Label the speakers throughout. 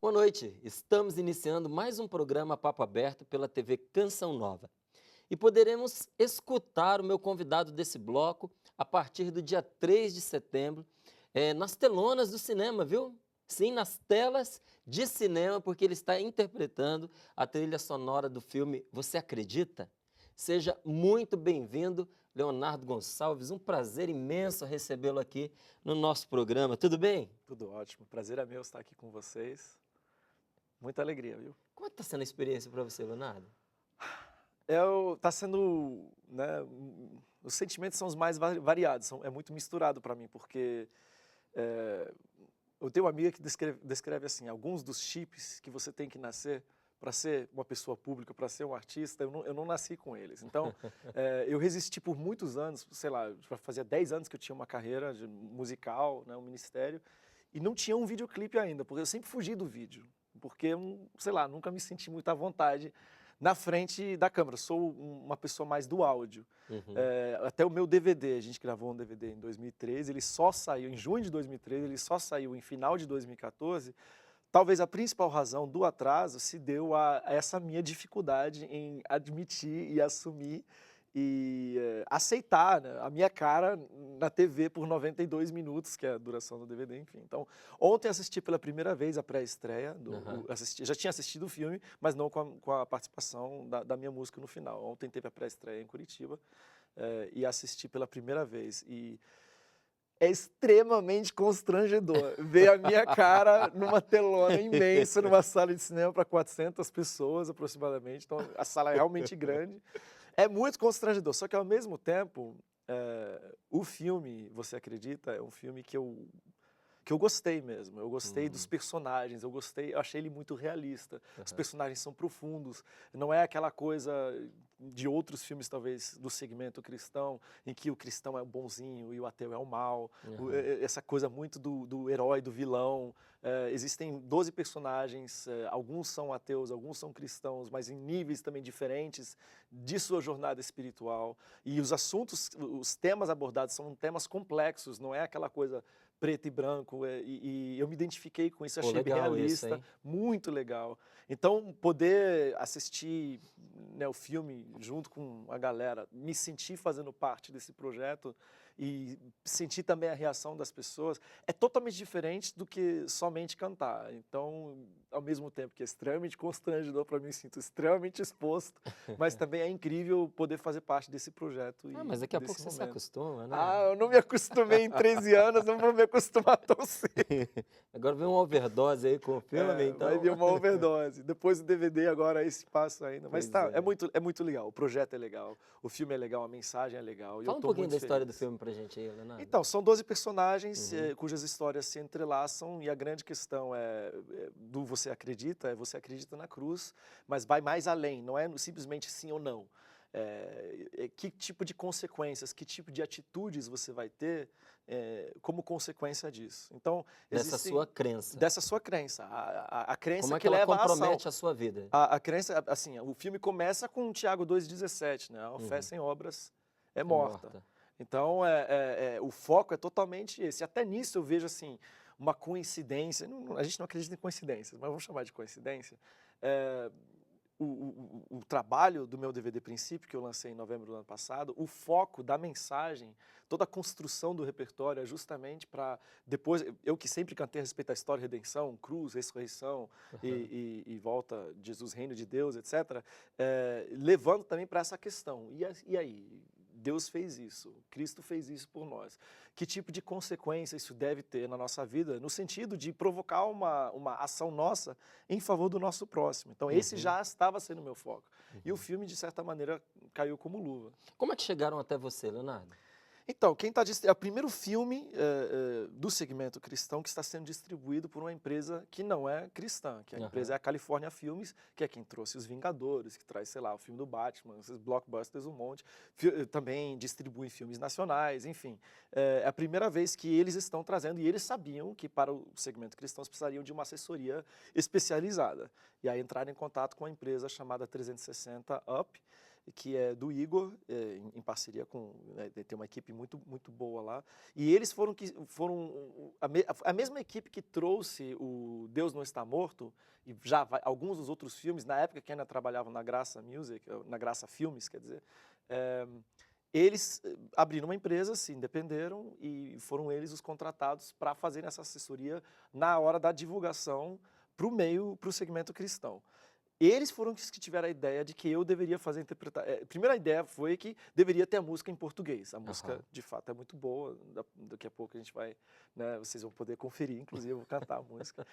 Speaker 1: Boa noite, estamos iniciando mais um programa Papo Aberto pela TV Canção Nova. E poderemos escutar o meu convidado desse bloco a partir do dia 3 de setembro, nas telonas do cinema, viu? Sim, nas telas de cinema, porque ele está interpretando a trilha sonora do filme Você Acredita? Seja muito bem-vindo, Leonardo Gonçalves. Um prazer imenso recebê-lo aqui no nosso programa. Tudo bem?
Speaker 2: Tudo ótimo. Prazer é meu estar aqui com vocês. Muita alegria, viu?
Speaker 1: Como é que está sendo a experiência para você, Leonardo?
Speaker 2: Tá sendo, né, os sentimentos são os mais variados, é muito misturado para mim, porque é, eu tenho uma amiga que descreve assim, alguns dos chips que você tem que nascer para ser uma pessoa pública, para ser um artista, eu não nasci com eles. Então, eu resisti por muitos anos, sei lá, fazia 10 anos que eu tinha uma carreira musical, né, um ministério, e não tinha um videoclipe ainda, porque eu sempre fugi do vídeo, porque, sei lá, nunca me senti muito à vontade na frente da câmera. Eu sou uma pessoa mais do áudio.
Speaker 1: Uhum.
Speaker 2: Até o meu DVD, a gente gravou um DVD em 2013, ele só saiu em junho de 2013, ele só saiu em final de 2014. Talvez a principal razão do atraso se deu a essa minha dificuldade em admitir e assumir e aceitar, né, a minha cara na TV por 92 minutos, que é a duração do DVD, enfim. Então, ontem assisti pela primeira vez a pré-estreia,
Speaker 1: Uhum.
Speaker 2: já tinha assistido o filme, mas não com a participação da minha música no final. Ontem teve a pré-estreia em Curitiba e assisti pela primeira vez. E é extremamente constrangedor ver a minha cara numa telona imensa, numa sala de cinema para 400 pessoas aproximadamente. Então, a sala é realmente grande. É muito constrangedor, só que ao mesmo tempo, o filme, Você Acredita, é um filme que eu gostei mesmo. Eu gostei dos personagens, eu achei ele muito realista. Os
Speaker 1: Uhum.
Speaker 2: personagens são profundos, não é aquela coisa de outros filmes, talvez, do segmento cristão, em que o cristão é o bonzinho e o ateu é o mal,
Speaker 1: Uhum.
Speaker 2: essa coisa muito do herói, do vilão. Existem 12 personagens, alguns são ateus, alguns são cristãos, mas em níveis também diferentes de sua jornada espiritual. E os assuntos, os temas abordados são temas complexos, não é aquela coisa preto e branco, e eu me identifiquei com isso,
Speaker 1: Pô,
Speaker 2: achei bem
Speaker 1: legal isso,
Speaker 2: realista,
Speaker 1: hein?
Speaker 2: muito legal. Então, poder assistir, né, o filme junto com a galera, me sentir fazendo parte desse projeto e sentir também a reação das pessoas, é totalmente diferente do que somente cantar. Então, ao mesmo tempo que é extremamente constrangedor para mim, sinto extremamente exposto, mas também é incrível poder fazer parte desse projeto
Speaker 1: Ah,
Speaker 2: e
Speaker 1: mas daqui a pouco
Speaker 2: desse
Speaker 1: você se
Speaker 2: momento.
Speaker 1: acostuma, né?
Speaker 2: Ah, eu não me acostumei em 13 anos, não vou me acostumar tão cedo.
Speaker 1: Agora vem uma overdose aí com o filme,
Speaker 2: Vai
Speaker 1: então.
Speaker 2: vir uma overdose. Depois do DVD, agora esse passo ainda. Mas
Speaker 1: Pois
Speaker 2: tá,
Speaker 1: é.
Speaker 2: é muito legal. O projeto é legal, o filme é legal, a mensagem é legal e eu
Speaker 1: Fala um
Speaker 2: tô
Speaker 1: pouquinho
Speaker 2: muito
Speaker 1: da história do
Speaker 2: feliz.
Speaker 1: filme pra gente aí, Leonardo.
Speaker 2: Então, são 12 personagens
Speaker 1: Uhum.
Speaker 2: cujas histórias se entrelaçam e a grande questão do você acredita na cruz, mas vai mais além, não é simplesmente sim ou não. Que tipo de consequências, que tipo de atitudes você vai ter como consequência disso. Então,
Speaker 1: Dessa sua
Speaker 2: existem
Speaker 1: crença.
Speaker 2: dessa sua crença, a
Speaker 1: Como
Speaker 2: crença
Speaker 1: é que
Speaker 2: que
Speaker 1: ela
Speaker 2: leva à ação.
Speaker 1: compromete a sua vida?
Speaker 2: A crença, assim, o filme começa com Tiago 2,17, né? A fé
Speaker 1: Uhum.
Speaker 2: sem obras é
Speaker 1: É
Speaker 2: morta.
Speaker 1: morta.
Speaker 2: Então, o foco é totalmente esse. Até nisso eu vejo, assim, uma coincidência. A gente não acredita em coincidências, mas vamos chamar de coincidência. É, o trabalho do meu DVD Princípio, que eu lancei em novembro do ano passado, o foco da mensagem, toda a construção do repertório é justamente para depois, eu que sempre cantei a respeito da história, redenção, cruz, ressurreição
Speaker 1: Uhum.
Speaker 2: e volta de Jesus, reino de Deus, etc., levando também para essa questão. E aí? Deus fez isso, Cristo fez isso por nós. Que tipo de consequência isso deve ter na nossa vida, no sentido de provocar uma ação nossa em favor do nosso próximo. Então, esse
Speaker 1: Uhum.
Speaker 2: já estava sendo o meu foco. E o
Speaker 1: Uhum.
Speaker 2: filme, de certa maneira, caiu como luva.
Speaker 1: Como é que chegaram até você, Leonardo?
Speaker 2: Então, é o primeiro filme do segmento cristão que está sendo distribuído por uma empresa que não é cristã, que a empresa
Speaker 1: Aham.
Speaker 2: é a California Filmes, que é quem trouxe Os Vingadores, que traz, sei lá, o filme do Batman, esses blockbusters, um monte. Também distribui filmes nacionais, enfim. É a primeira vez que eles estão trazendo, e eles sabiam que para o segmento cristão precisariam de uma assessoria especializada. E aí entraram em contato com uma empresa chamada 360 Up, que é do Igor, em parceria com, né, tem uma equipe muito, muito boa lá. E eles foram a mesma equipe que trouxe o Deus Não Está Morto, e alguns dos outros filmes, na época que ainda trabalhavam na Graça Music, na Graça Filmes, quer dizer, eles abriram uma empresa, se independeram e foram eles os contratados para fazerem essa assessoria na hora da divulgação para o segmento cristão. Eles foram os que tiveram a ideia de que eu deveria fazer a interpretação. A primeira ideia foi que deveria ter a música em português. A música, de fato, é muito boa. Daqui a pouco a gente vai, né, vocês vão poder conferir, inclusive eu vou cantar a música.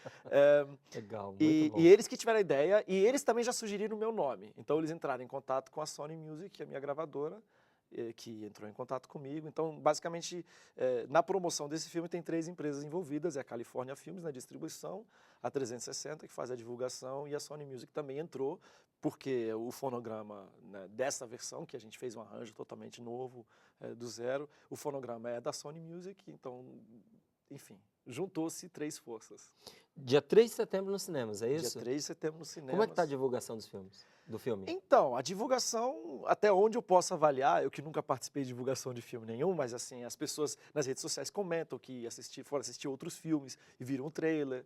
Speaker 1: Legal, muito bom.
Speaker 2: E eles que tiveram a ideia, e eles também já sugeriram o meu nome. Então eles entraram em contato com a Sony Music, que é a minha gravadora, que entrou em contato comigo. Então, basicamente, na promoção desse filme tem 3 empresas envolvidas, é a California Filmes na distribuição, a 360 que faz a divulgação e a Sony Music também entrou, porque o fonograma, né, dessa versão, que a gente fez um arranjo totalmente novo, do zero, o fonograma é da Sony Music, então, enfim, juntou-se 3 forças.
Speaker 1: Dia 3 de setembro nos cinemas, é isso?
Speaker 2: Dia 3 de setembro nos cinemas.
Speaker 1: Como é que está a divulgação do filme?
Speaker 2: Então, a divulgação, até onde eu posso avaliar, eu que nunca participei de divulgação de filme nenhum, mas assim, as pessoas nas redes sociais comentam que foram assistir outros filmes e viram um trailer,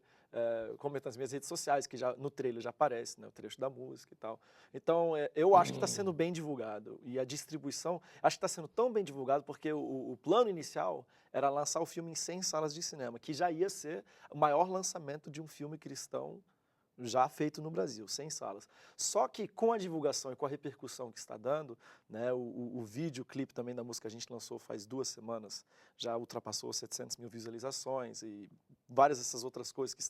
Speaker 2: comentam nas minhas redes sociais, que no trailer já aparece, né, o trecho da música e tal. Então, eu acho que está sendo bem divulgado. E a distribuição, acho que está sendo tão bem divulgado porque o plano inicial era lançar o filme em 100 salas de cinema, que já ia ser o maior lançamento de um filme cristão já feito no Brasil, 100 salas. Só que com a divulgação e com a repercussão que está dando, né, o videoclipe também da música que a gente lançou faz 2 semanas, já ultrapassou 700 mil visualizações e várias dessas outras coisas que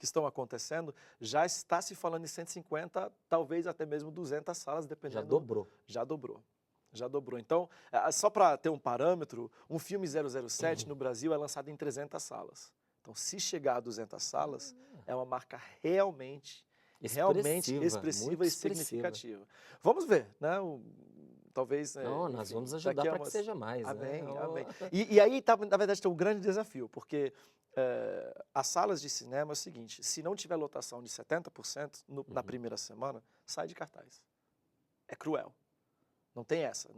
Speaker 2: estão acontecendo, já está se falando em 150, talvez até mesmo 200 salas, dependendo.
Speaker 1: Já dobrou.
Speaker 2: Já dobrou. Já dobrou. Então, só para ter um parâmetro, um filme 007 no Brasil é lançado em 300 salas. Então, se chegar a 200 salas, é uma marca realmente expressiva e significativa. Vamos ver, né? Talvez...
Speaker 1: Não, nós vamos ajudar para que seja mais.
Speaker 2: Amém,
Speaker 1: né?
Speaker 2: amém. E aí, na verdade, tem um grande desafio, porque as salas de cinema é o seguinte, se não tiver lotação de 70% na primeira semana, sai de cartaz. É cruel. Não tem essa.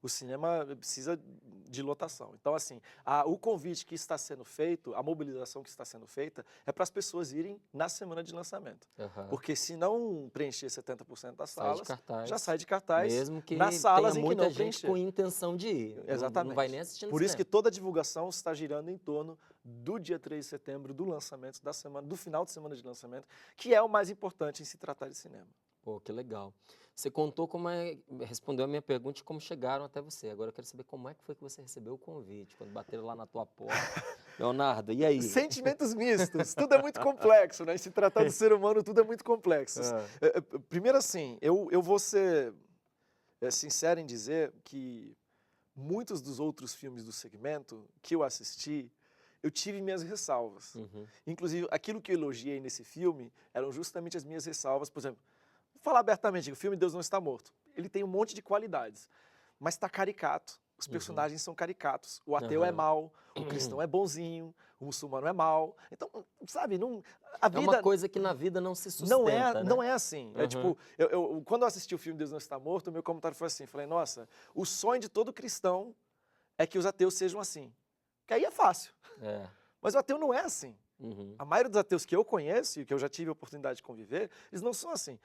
Speaker 2: O cinema precisa de lotação. Então, assim, o convite que está sendo feito, a mobilização que está sendo feita, é para as pessoas irem na semana de lançamento. Porque se não preencher 70% das salas, já sai de cartaz.
Speaker 1: Mesmo que
Speaker 2: nas salas
Speaker 1: tenha
Speaker 2: em que
Speaker 1: muita
Speaker 2: não
Speaker 1: gente
Speaker 2: preencher.
Speaker 1: com intenção de ir.
Speaker 2: Exatamente.
Speaker 1: Não vai nem assistir no
Speaker 2: Por isso
Speaker 1: cinema.
Speaker 2: que toda a divulgação está girando em torno do dia 3 de setembro, do lançamento da semana, do final de semana de lançamento, que é o mais importante em se tratar de cinema.
Speaker 1: Pô, que legal. Você contou respondeu a minha pergunta de como chegaram até você. Agora eu quero saber como é que foi que você recebeu o convite, quando bateram lá na tua porta. Leonardo, e aí?
Speaker 2: Sentimentos mistos, tudo é muito complexo, né? Em se tratar do ser humano, tudo é muito complexo. Primeiro assim, eu vou ser sincero em dizer que muitos dos outros filmes do segmento que eu assisti, eu tive minhas ressalvas. Inclusive, aquilo que eu elogiei nesse filme eram justamente as minhas ressalvas. Por exemplo, vou falar abertamente, o filme Deus Não Está Morto. Ele tem um monte de qualidades, mas está caricato. Os personagens são caricatos. O ateu é mau, o cristão é bonzinho, o muçulmano é mau. Então, sabe, a vida...
Speaker 1: É uma coisa que na vida não se sustenta,
Speaker 2: Não é assim. É tipo, quando eu assisti o filme Deus Não Está Morto, o meu comentário foi assim, falei, nossa, o sonho de todo cristão é que os ateus sejam assim. Que aí é fácil. Mas o ateu não é assim. A maioria dos ateus que eu conheço e que eu já tive a oportunidade de conviver, eles não são assim.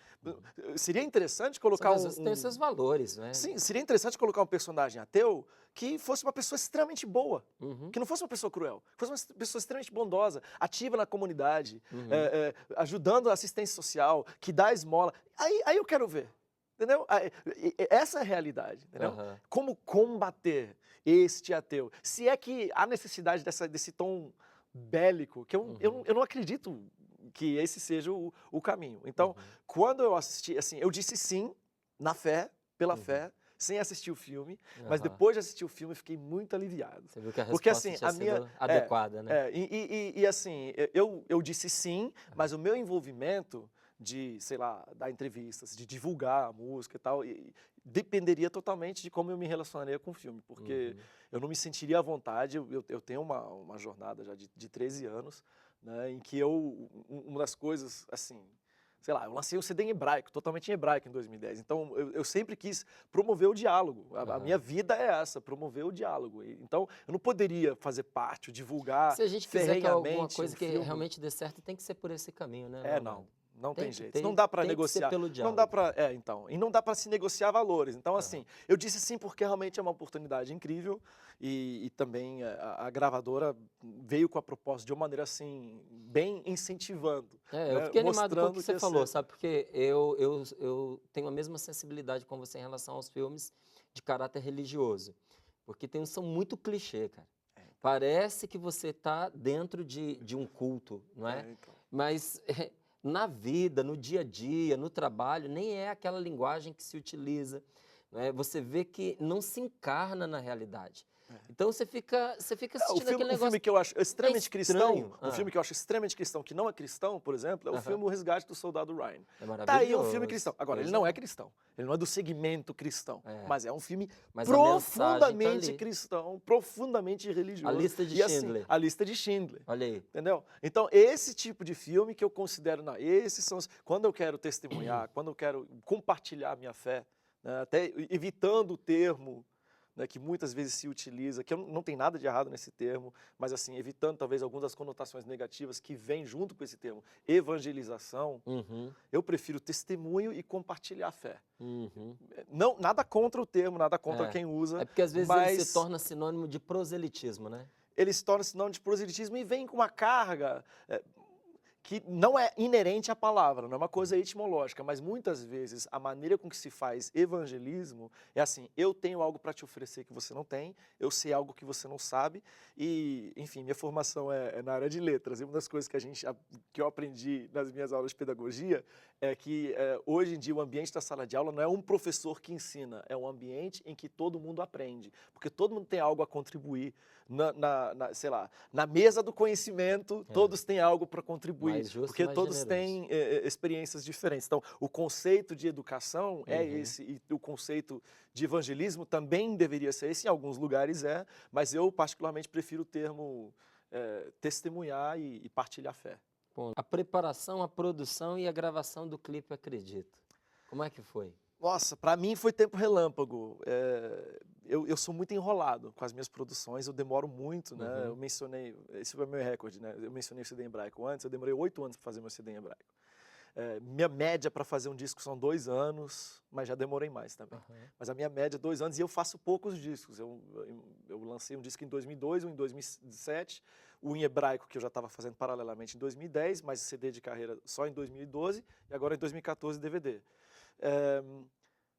Speaker 2: Seria interessante colocar
Speaker 1: às vezes tem os seus valores, né?
Speaker 2: Sim, seria interessante colocar um personagem ateu que fosse uma pessoa extremamente boa, que não fosse uma pessoa cruel, que fosse uma pessoa extremamente bondosa, ativa na comunidade, ajudando a assistência social, que dá esmola. Aí eu quero ver. Entendeu? Essa é a realidade. Entendeu? Como combater este ateu? Se é que há necessidade desse tom bélico, que eu não acredito que esse seja o caminho. Então, quando eu assisti, assim, eu disse sim, na fé, pela fé, sem assistir o filme, mas depois de assistir o filme eu fiquei muito aliviado.
Speaker 1: Você viu que a resposta
Speaker 2: porque, assim,
Speaker 1: tinha sido adequada, né?
Speaker 2: E assim, eu disse sim, mas o meu envolvimento de, sei lá, dar entrevistas, de divulgar a música e tal, dependeria totalmente de como eu me relacionaria com o filme, porque eu não me sentiria à vontade. Eu tenho uma jornada já de 13 anos, né, em que uma das coisas, assim, sei lá, eu lancei um CD em hebraico, totalmente em hebraico em 2010. Então, eu sempre quis promover o diálogo. A minha vida é essa, promover o diálogo. Então, eu não poderia fazer parte, divulgar
Speaker 1: Se a gente quiser que alguma
Speaker 2: ferrenhamente
Speaker 1: coisa
Speaker 2: um
Speaker 1: que
Speaker 2: filme.
Speaker 1: realmente dê certo, tem que ser por esse caminho, né,
Speaker 2: Não.
Speaker 1: Leonardo?
Speaker 2: Não tem
Speaker 1: que
Speaker 2: jeito.
Speaker 1: ter,
Speaker 2: Não dá para
Speaker 1: tem que ser
Speaker 2: negociar.
Speaker 1: pelo
Speaker 2: Não dá
Speaker 1: diálogo.
Speaker 2: para, então. E não dá para se negociar valores. Então, assim, eu disse sim porque realmente é uma oportunidade incrível e também a gravadora veio com a proposta de uma maneira assim bem incentivando,
Speaker 1: Eu
Speaker 2: né?
Speaker 1: fiquei animado com o que
Speaker 2: Mostrando
Speaker 1: você
Speaker 2: ia
Speaker 1: falou,
Speaker 2: ser.
Speaker 1: sabe? Porque eu tenho a mesma sensibilidade com você em relação aos filmes de caráter religioso. Porque são muito clichê, cara. Parece que você está dentro de um culto, não é?
Speaker 2: Então.
Speaker 1: Mas na vida, no dia a dia, no trabalho, nem é aquela linguagem que se utiliza. Não é? Você vê que não se encarna na realidade. Então você fica assistindo aquele
Speaker 2: O
Speaker 1: negócio.
Speaker 2: filme que eu acho extremamente cristão,
Speaker 1: estranho.
Speaker 2: um filme que eu acho extremamente cristão, que não é cristão, por exemplo, é o filme O Resgate do Soldado Ryan.
Speaker 1: É
Speaker 2: Tá aí um filme
Speaker 1: maravilhoso.
Speaker 2: cristão. Agora,
Speaker 1: Pois
Speaker 2: ele não é cristão. Ele não é do segmento cristão.
Speaker 1: É.
Speaker 2: Mas é um filme
Speaker 1: Mas a mensagem tá
Speaker 2: profundamente
Speaker 1: ali.
Speaker 2: cristão, profundamente
Speaker 1: A
Speaker 2: religioso.
Speaker 1: Lista de
Speaker 2: E assim,
Speaker 1: Schindler.
Speaker 2: a Lista de Schindler.
Speaker 1: Olha aí.
Speaker 2: Entendeu? Então, esse tipo de filme que eu considero, esses são quando eu quero testemunhar, quando eu quero compartilhar a minha fé, né, até evitando o termo, né, que muitas vezes se utiliza, que não tem nada de errado nesse termo, mas assim, evitando talvez algumas das conotações negativas que vêm junto com esse termo, evangelização, eu prefiro testemunho e compartilhar a fé. Não, nada contra o termo, nada contra quem usa.
Speaker 1: É porque às vezes
Speaker 2: mas
Speaker 1: ele se torna sinônimo de proselitismo, né?
Speaker 2: ele se torna sinônimo de proselitismo e vem com uma carga que não é inerente à palavra, não é uma coisa etimológica, mas muitas vezes a maneira com que se faz evangelismo é assim, eu tenho algo para te oferecer que você não tem, eu sei algo que você não sabe e, enfim, minha formação é na área de letras e uma das coisas que eu aprendi nas minhas aulas de pedagogia é que hoje em dia o ambiente da sala de aula não é um professor que ensina, é um ambiente em que todo mundo aprende, porque todo mundo tem algo a contribuir, sei lá, na mesa do conhecimento, todos têm algo para contribuir.
Speaker 1: Mais justo,
Speaker 2: Porque
Speaker 1: mais
Speaker 2: todos
Speaker 1: generoso.
Speaker 2: têm experiências diferentes. Então, o conceito de educação é esse, e o conceito de evangelismo também deveria ser esse, em alguns lugares mas eu particularmente prefiro o termo testemunhar e partilhar fé.
Speaker 1: Bom, a preparação, a produção e a gravação do clipe, acredito. Como é que foi?
Speaker 2: Nossa, para mim foi tempo relâmpago. Eu sou muito enrolado com as minhas produções, eu demoro muito, né? Eu mencionei, esse foi o meu recorde, né? Eu mencionei o CD em hebraico antes, eu demorei 8 anos para fazer meu CD em hebraico. Minha média para fazer um disco são 2 anos, mas já demorei mais também. Mas a minha média é 2 anos e eu faço poucos discos. Eu lancei um disco em 2002, um em 2007, o em hebraico que eu já estava fazendo paralelamente em 2010, mas CD de carreira só em 2012 e agora em 2014 DVD.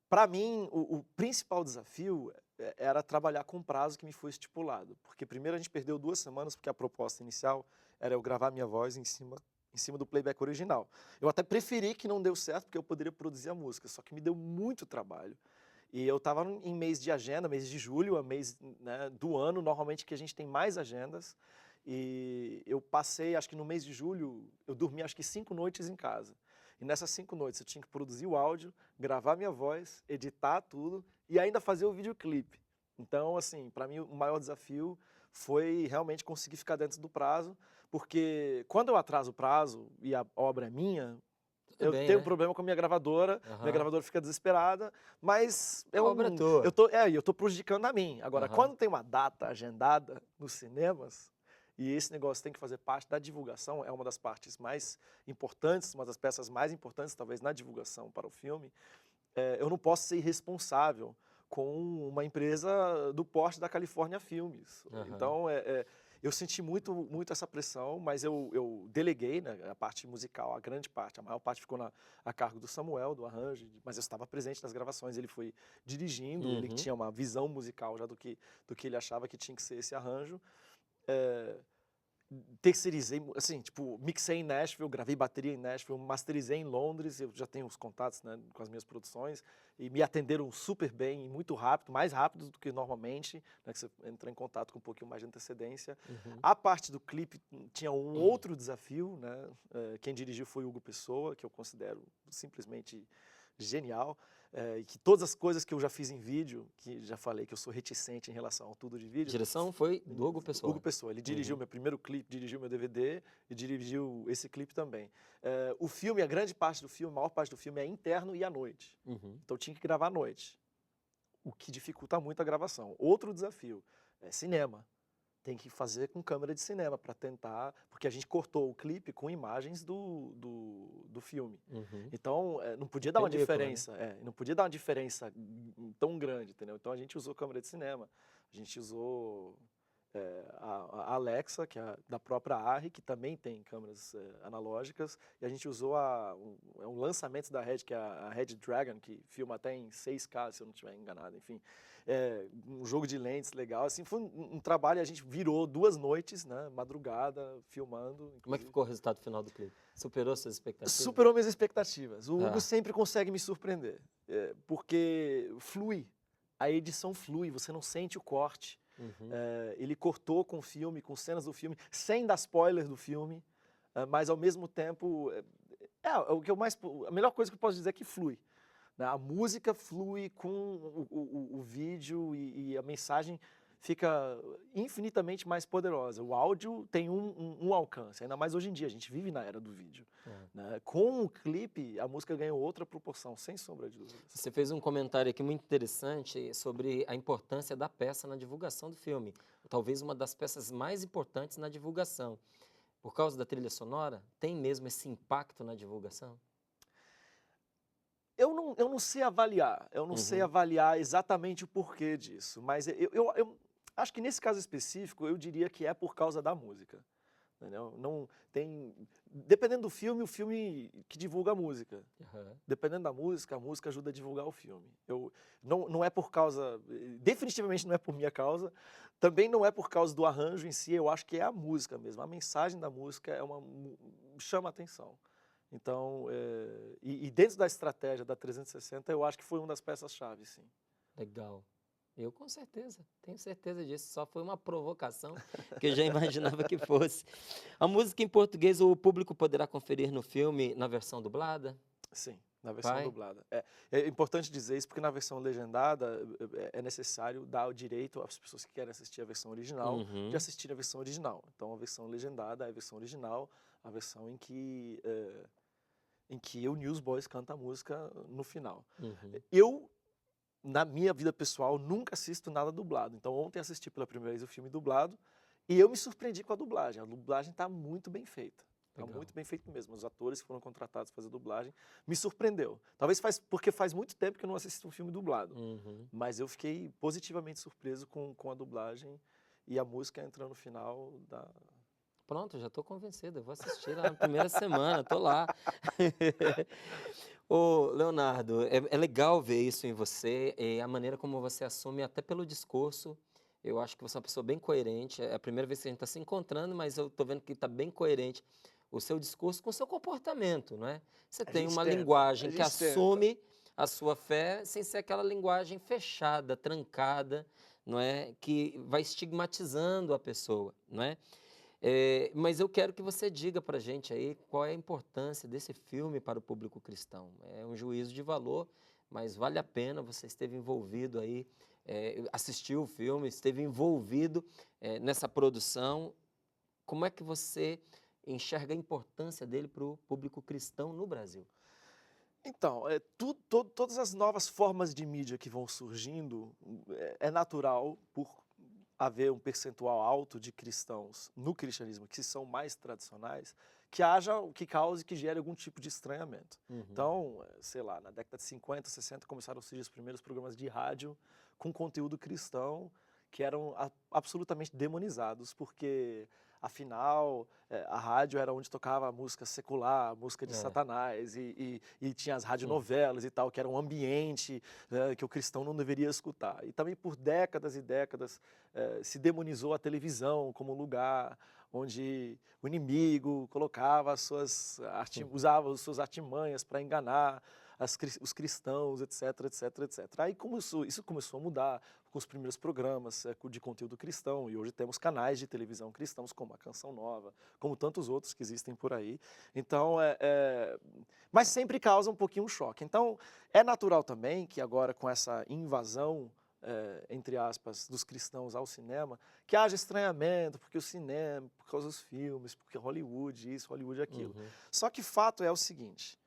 Speaker 2: Para mim, o principal desafio era trabalhar com o prazo que me foi estipulado. Porque primeiro a gente perdeu 2 semanas, porque a proposta inicial era eu gravar minha voz em cima do playback original. Eu até preferi que não deu certo, porque eu poderia produzir a música, só que me deu muito trabalho. E eu estava em mês de agenda, mês de julho, mês, né, do ano, normalmente que a gente tem mais agendas. E eu passei, acho que no mês de julho, eu dormi acho que 5 noites em casa. E nessas 5 noites eu tinha que produzir o áudio, gravar minha voz, editar tudo e ainda fazer o videoclipe. Então, assim, para mim o maior desafio foi realmente conseguir ficar dentro do prazo, porque quando eu atraso o prazo e a obra é minha, eu tenho um problema com a minha gravadora fica desesperada, mas
Speaker 1: A obra é tua.
Speaker 2: eu tô prejudicando a mim. Agora, quando tem uma data agendada nos cinemas, e esse negócio tem que fazer parte da divulgação, é uma das partes mais importantes, uma das peças mais importantes, talvez, na divulgação para o filme. Eu não posso ser irresponsável com uma empresa do porte da California Filmes. Então, eu senti muito essa pressão, mas eu deleguei, né, a parte musical, a grande parte, a maior parte ficou a cargo do Samuel, do arranjo, mas eu estava presente nas gravações, ele foi dirigindo, ele tinha uma visão musical já do que ele achava que tinha que ser esse arranjo. Terceirizei, assim, tipo, mixei em Nashville, gravei bateria em Nashville, masterizei em Londres, eu já tenho os contatos, né, com as minhas produções, e me atenderam super bem, muito rápido, mais rápido do que normalmente, né, que você entra em contato com um pouquinho mais de antecedência. A parte do clipe tinha um outro desafio, né, quem dirigiu foi o Hugo Pessoa, que eu considero simplesmente genial. e que todas as coisas que eu já fiz em vídeo, que já falei que eu sou reticente em relação ao tudo de
Speaker 1: A
Speaker 2: vídeo.
Speaker 1: direção foi do Hugo Pessoa.
Speaker 2: Hugo Pessoa, ele dirigiu meu primeiro clipe, dirigiu meu DVD e dirigiu esse clipe também. O filme, a grande parte do filme, a maior parte do filme é interno e à noite. Então eu tinha que gravar à noite, o que dificulta muito a gravação. Outro desafio é cinema. Tem que fazer com câmera de cinema para tentar, porque a gente cortou o clipe com imagens do filme. Então, não podia dar uma
Speaker 1: Película, né?
Speaker 2: diferença, não podia dar uma diferença tão grande, entendeu? Então a gente usou câmera de cinema, a gente usou a Alexa, que é da própria Arri, que também tem câmeras analógicas, e a gente usou um lançamento da Red, que é a Red Dragon, que filma até em 6K, se eu não estiver enganado, enfim. Um jogo de lentes legal, assim, foi um trabalho, a gente virou 2 noites, né, madrugada, filmando.
Speaker 1: Como é que ficou o resultado final do clipe? Superou suas expectativas?
Speaker 2: Superou minhas expectativas. O Hugo sempre consegue me surpreender, porque flui, a edição flui, você não sente o corte. Ele cortou com o filme, com cenas do filme, sem dar spoiler do filme, mas ao mesmo tempo, a melhor coisa que eu posso dizer é que flui. A música flui com o vídeo e a mensagem fica infinitamente mais poderosa. O áudio tem um alcance, ainda mais hoje em dia, a gente vive na era do vídeo. Né? Com o clipe, a música ganhou outra proporção, sem sombra de dúvidas.
Speaker 1: Você fez um comentário aqui muito interessante sobre a importância da peça na divulgação do filme. Talvez uma das peças mais importantes na divulgação. Por causa da trilha sonora, tem mesmo esse impacto na divulgação?
Speaker 2: Eu não sei avaliar, sei avaliar exatamente o porquê disso, mas eu acho que nesse caso específico, eu diria que é por causa da música. Entendeu? Não tem, dependendo do filme, o filme que divulga a música. Dependendo da música, a música ajuda a divulgar o filme. Não é por causa, definitivamente não é por minha causa, também não é por causa do arranjo em si, eu acho que é a música mesmo. A mensagem da música chama a atenção. Então, e dentro da estratégia da 360, eu acho que foi uma das peças-chave, sim.
Speaker 1: Legal. Eu com certeza, tenho certeza disso. Só foi uma provocação que eu já imaginava que fosse. A música em português, o público poderá conferir no filme na versão dublada?
Speaker 2: Sim, na versão dublada. É importante dizer isso porque na versão legendada é necessário dar o direito às pessoas que querem assistir a versão original de assistir a versão original. Então a versão legendada é a versão original, a versão em que o Newsboys canta a música no final. Eu, na minha vida pessoal, nunca assisto nada dublado. Então ontem assisti pela primeira vez o filme dublado e eu me surpreendi com a dublagem. A dublagem está muito bem feita. Está muito bem feito mesmo. Os atores que foram contratados para fazer dublagem me surpreendeu. Talvez porque faz muito tempo que eu não assisto um filme dublado. Mas eu fiquei positivamente surpreso com a dublagem e a música entrando no final da...
Speaker 1: Pronto, já estou convencido. Eu vou assistir lá na primeira semana, estou lá. Ô, Leonardo, é legal ver isso em você, a maneira como você assume, até pelo discurso. Eu acho que você é uma pessoa bem coerente. É a primeira vez que a gente está se encontrando, mas eu estou vendo que está bem coerente o seu discurso com o seu comportamento, não é? Você tem uma linguagem que assume a sua fé sem ser aquela linguagem fechada, trancada, não é? Que vai estigmatizando a pessoa, não é? Mas eu quero que você diga para a gente aí qual é a importância desse filme para o público cristão. É um juízo de valor, mas vale a pena, você esteve envolvido aí, assistiu o filme, esteve envolvido nessa produção. Como é que você enxerga a importância dele para o público cristão no Brasil?
Speaker 2: Então, todas as novas formas de mídia que vão surgindo, é natural, por haver um percentual alto de cristãos no cristianismo que são mais tradicionais, que cause, que gere algum tipo de estranhamento. Então, sei lá, na década de 50, 60 começaram a surgir os primeiros programas de rádio com conteúdo cristão que eram absolutamente demonizados, porque afinal a rádio era onde tocava música secular, música de Satanás, e tinha as radionovelas e tal, que era um ambiente que o cristão não deveria escutar. E também por décadas e décadas se demonizou a televisão como um lugar onde o inimigo colocava usava as suas artimanhas para enganar os cristãos, etc, etc, etc. Aí isso começou a mudar com os primeiros programas de conteúdo cristão, e hoje temos canais de televisão cristãos, como a Canção Nova, como tantos outros que existem por aí. Então, mas sempre causa um pouquinho um choque. Então, é natural também que agora, com essa invasão, entre aspas, dos cristãos ao cinema, que haja estranhamento, porque o cinema, por causa dos filmes, porque Hollywood isso, Hollywood aquilo. Só que fato é o seguinte,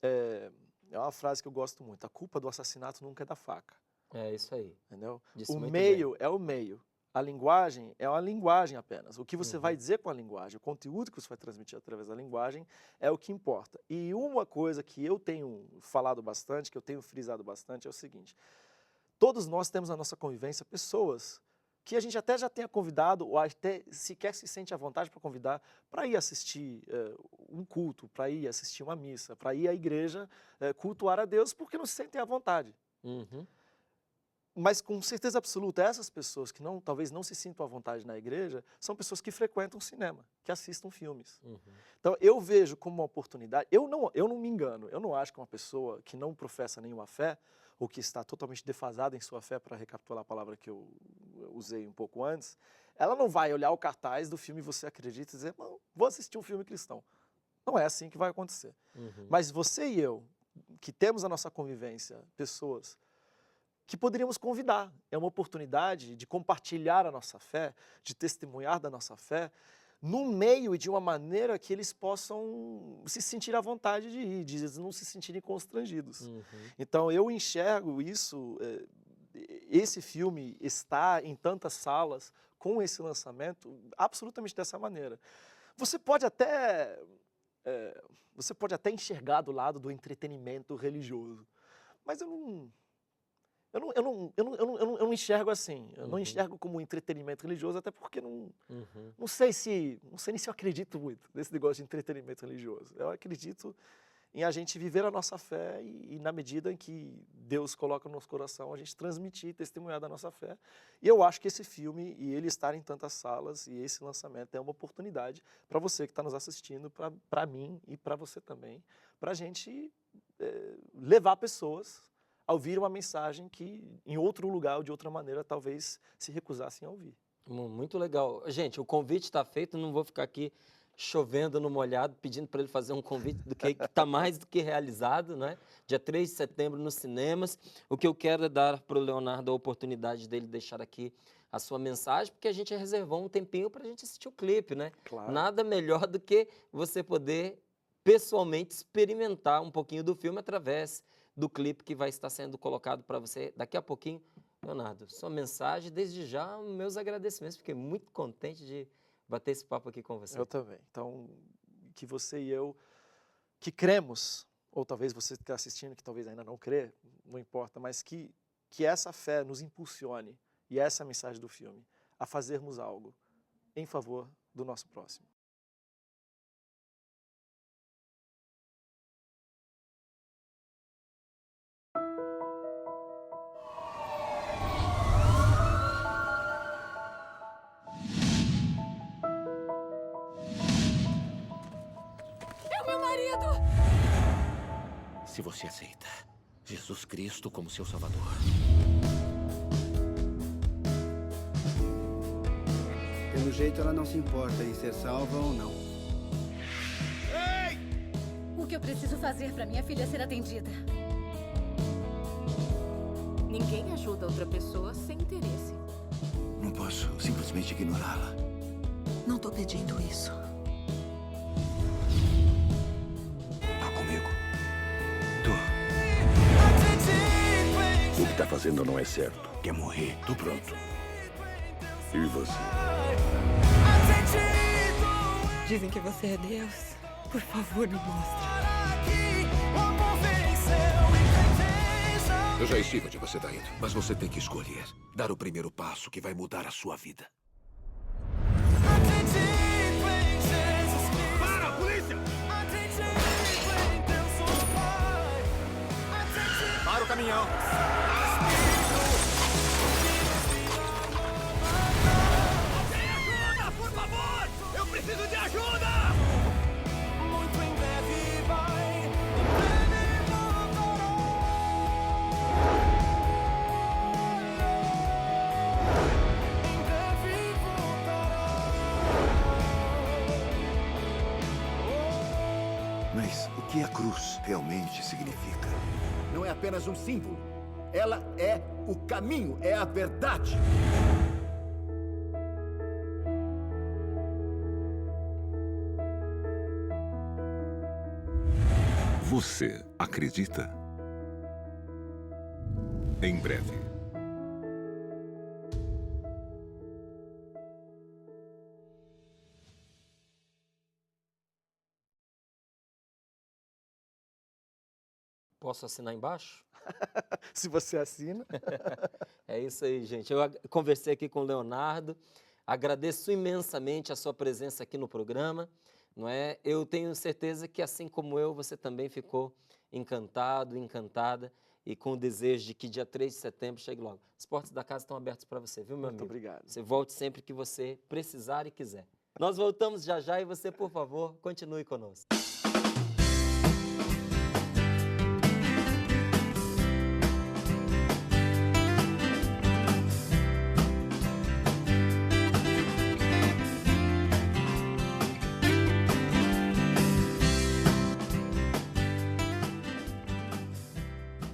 Speaker 2: é uma frase que eu gosto muito, a culpa do assassinato nunca é da faca.
Speaker 1: É isso aí.
Speaker 2: Entendeu?
Speaker 1: Disse
Speaker 2: O
Speaker 1: muito
Speaker 2: meio é o meio. A linguagem é uma linguagem apenas. O que você
Speaker 1: Uhum.
Speaker 2: vai dizer com a linguagem, o conteúdo que você vai transmitir através da linguagem é o que importa. E uma coisa que eu tenho falado bastante, que eu tenho frisado bastante, é o seguinte. Todos nós temos na nossa convivência pessoas que a gente até já tenha convidado, ou até sequer se sente à vontade para convidar, para ir assistir um culto, para ir assistir uma missa, para ir à igreja cultuar a Deus, porque não se sentem à vontade.
Speaker 1: Uhum.
Speaker 2: Mas com certeza absoluta, essas pessoas que talvez não se sintam à vontade na igreja, são pessoas que frequentam cinema, que assistem filmes.
Speaker 1: Uhum.
Speaker 2: Então eu vejo como uma oportunidade, eu não me engano, eu não acho que uma pessoa que não professa nenhuma fé, ou que está totalmente defasada em sua fé, para recapitular a palavra que eu usei um pouco antes, ela não vai olhar o cartaz do filme e você acredita e dizer, vou assistir um filme cristão. Não é assim que vai acontecer.
Speaker 1: Uhum.
Speaker 2: Mas você e eu, que temos a nossa convivência, pessoas que poderíamos convidar. É uma oportunidade de compartilhar a nossa fé, de testemunhar da nossa fé, no meio e de uma maneira que eles possam se sentir à vontade de ir, de não se sentirem constrangidos.
Speaker 1: Uhum.
Speaker 2: Então, eu enxergo isso, esse filme está em tantas salas, com esse lançamento, absolutamente dessa maneira. Você pode até enxergar do lado do entretenimento religioso, mas eu não enxergo assim. Eu não enxergo como entretenimento religioso, até porque não sei nem se eu acredito muito nesse negócio de entretenimento religioso. Eu acredito em a gente viver a nossa fé e na medida em que Deus coloca no nosso coração, a gente transmitir, testemunhar da nossa fé. E eu acho que esse filme, e ele estar em tantas salas, e esse lançamento é uma oportunidade para você que está nos assistindo, para mim e para você também, para a gente levar pessoas a ouvir uma mensagem que em outro lugar ou de outra maneira talvez se recusassem a ouvir.
Speaker 1: Muito legal. Gente, o convite está feito, não vou ficar aqui chovendo no molhado, pedindo para ele fazer um convite que está mais do que realizado, né? Dia 3 de setembro nos cinemas. O que eu quero é dar para o Leonardo a oportunidade dele deixar aqui a sua mensagem, porque a gente reservou um tempinho para a gente assistir o clipe, né?
Speaker 2: Claro.
Speaker 1: Nada melhor do que você poder pessoalmente experimentar um pouquinho do filme através do clipe que vai estar sendo colocado para você daqui a pouquinho. Leonardo, sua mensagem, desde já, meus agradecimentos. Fiquei muito contente de bater esse papo aqui com você.
Speaker 2: Eu também. Então, que você e eu, que cremos, ou talvez você que está assistindo, que talvez ainda não crê, não importa, mas que essa fé nos impulsione, e essa é a mensagem do filme, a fazermos algo em favor do nosso próximo.
Speaker 3: Se você aceita Jesus Cristo como seu Salvador.
Speaker 4: Pelo jeito, ela não se importa em ser salva ou não.
Speaker 3: Ei!
Speaker 5: O que eu preciso fazer para minha filha ser atendida?
Speaker 6: Ninguém ajuda outra pessoa sem interesse.
Speaker 4: Não posso simplesmente ignorá-la.
Speaker 6: Não tô pedindo isso.
Speaker 4: Tá comigo. Tô.
Speaker 7: O que tá fazendo não é certo.
Speaker 4: Quer morrer?
Speaker 7: Tô pronto. E você?
Speaker 6: Dizem que você é Deus. Por favor, me mostre.
Speaker 3: Eu já estive onde você tá indo, mas você tem que escolher. Dar o primeiro passo que vai mudar a sua vida. Para, polícia! Para o caminhão! Alguém ajuda, por favor! Eu preciso de ajuda!
Speaker 2: Muito em breve vai.
Speaker 7: Mas o que a cruz realmente significa?
Speaker 3: Não é apenas um símbolo. Ela é o caminho, é a verdade.
Speaker 7: Você acredita? Em breve.
Speaker 1: Posso assinar embaixo?
Speaker 2: Se você assina.
Speaker 1: É isso aí, gente. Eu conversei aqui com o Leonardo, agradeço imensamente a sua presença aqui no programa, não é? Eu tenho certeza que, assim como eu, você também ficou encantado, encantada e com o desejo de que dia 3 de setembro chegue logo. As portas da casa estão abertas para você, viu, meu
Speaker 2: Muito
Speaker 1: amigo?
Speaker 2: obrigado.
Speaker 1: Você volte sempre que você precisar e quiser. Nós voltamos já já e você, por favor, continue conosco.